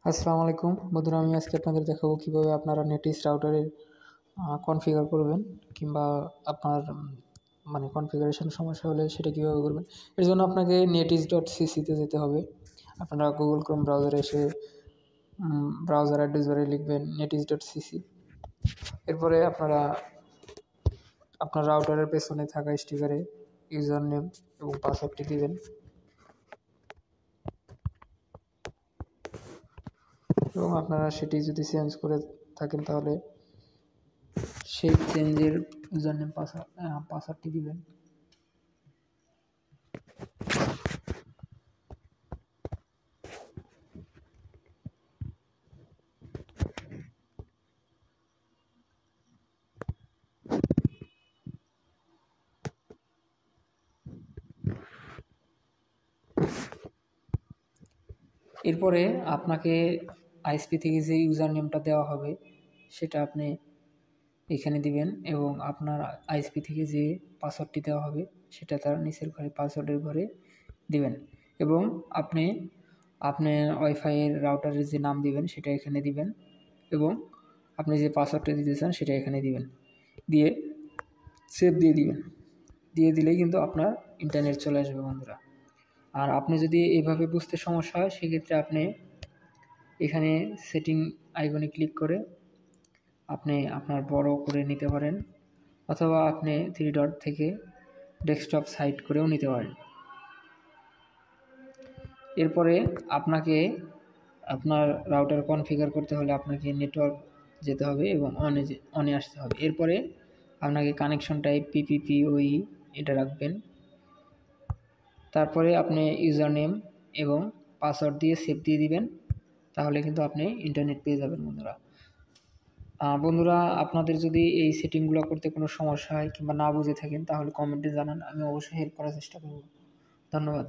আসসালামু আলাইকুম বন্ধুরা, আমি আজকে আপনাদের দেখাবো কিভাবে আপনারা নেটিস রাউটারের কনফিগার করবেন কিংবা আপনার কনফিগারেশন সমস্যা হলে সেটা কীভাবে করবেন। এর জন্য আপনাকে netis.cc-তে যেতে হবে। আপনারা গুগল ক্রোম ব্রাউজারে এসে ব্রাউজার অ্যাড্রেস বারে লিখবেন netis.cc। এরপরে আপনারা আপনার রাউটারের পেছনে থাকা স্টিকারে ইউজার নেম এবং পাসওয়ার্ডটি দিবেন এবং আপনারা সেটি যদি চেঞ্জ করে থাকেন তাহলে সেই চেঞ্জের ইউজার নেম পাসওয়ার্ডটি দিবেন। এরপরে আপনাকে আইএসপি থেকে যে ইউজার নেমটা দেওয়া হবে সেটা আপনি এখানে দিবেন এবং আপনার আইএসপি থেকে যে পাসওয়ার্ডটি দেওয়া হবে সেটা তার নিচের ঘরে পাসওয়ার্ডের ঘরে দিবেন এবং আপনি ওয়াইফাইয়ের রাউটারের যে নাম দিবেন সেটা এখানে দিবেন এবং আপনি যে পাসওয়ার্ডটা দিতে চান সেটা এখানে দিবেন, দিয়ে সেভ দিয়ে দিবেন। দিয়ে দিলেই কিন্তু আপনার ইন্টারনেট চলে আসবে বন্ধুরা। আর আপনি যদি এইভাবে বুঝতে সমস্যা হয় সেক্ষেত্রে আপনি এখানে সেটিং আইকনে ক্লিক করে আপনি আপনার বড় করে নিতে পারেন অথবা আপনি 3 ডট থেকে ডেস্কটপ সাইড করেও নিতে পারেন। এরপরে আপনাকে আপনার রাউটার কনফিগার করতে হলে আপনাকে নেটওয়ার্ক যেতে হবে এবং অনে আসতে হবে। এরপরে আপনাকে কানেকশন টাইপ PPPoE এটা রাখবেন। তারপরে আপনি ইউজার নেম এবং পাসওয়ার্ড দিয়ে সেভ দিয়ে দিবেন, তাহলে কিন্তু আপনি ইন্টারনেট পেয়ে যাবেন বন্ধুরা। আপনাদের যদি এই সেটিংগুলো করতে কোনো সমস্যা হয় কিংবা না বুঝে থাকেন তাহলে কমেন্টে জানান, আমি অবশ্যই হেল্প করার চেষ্টা করব। ধন্যবাদ।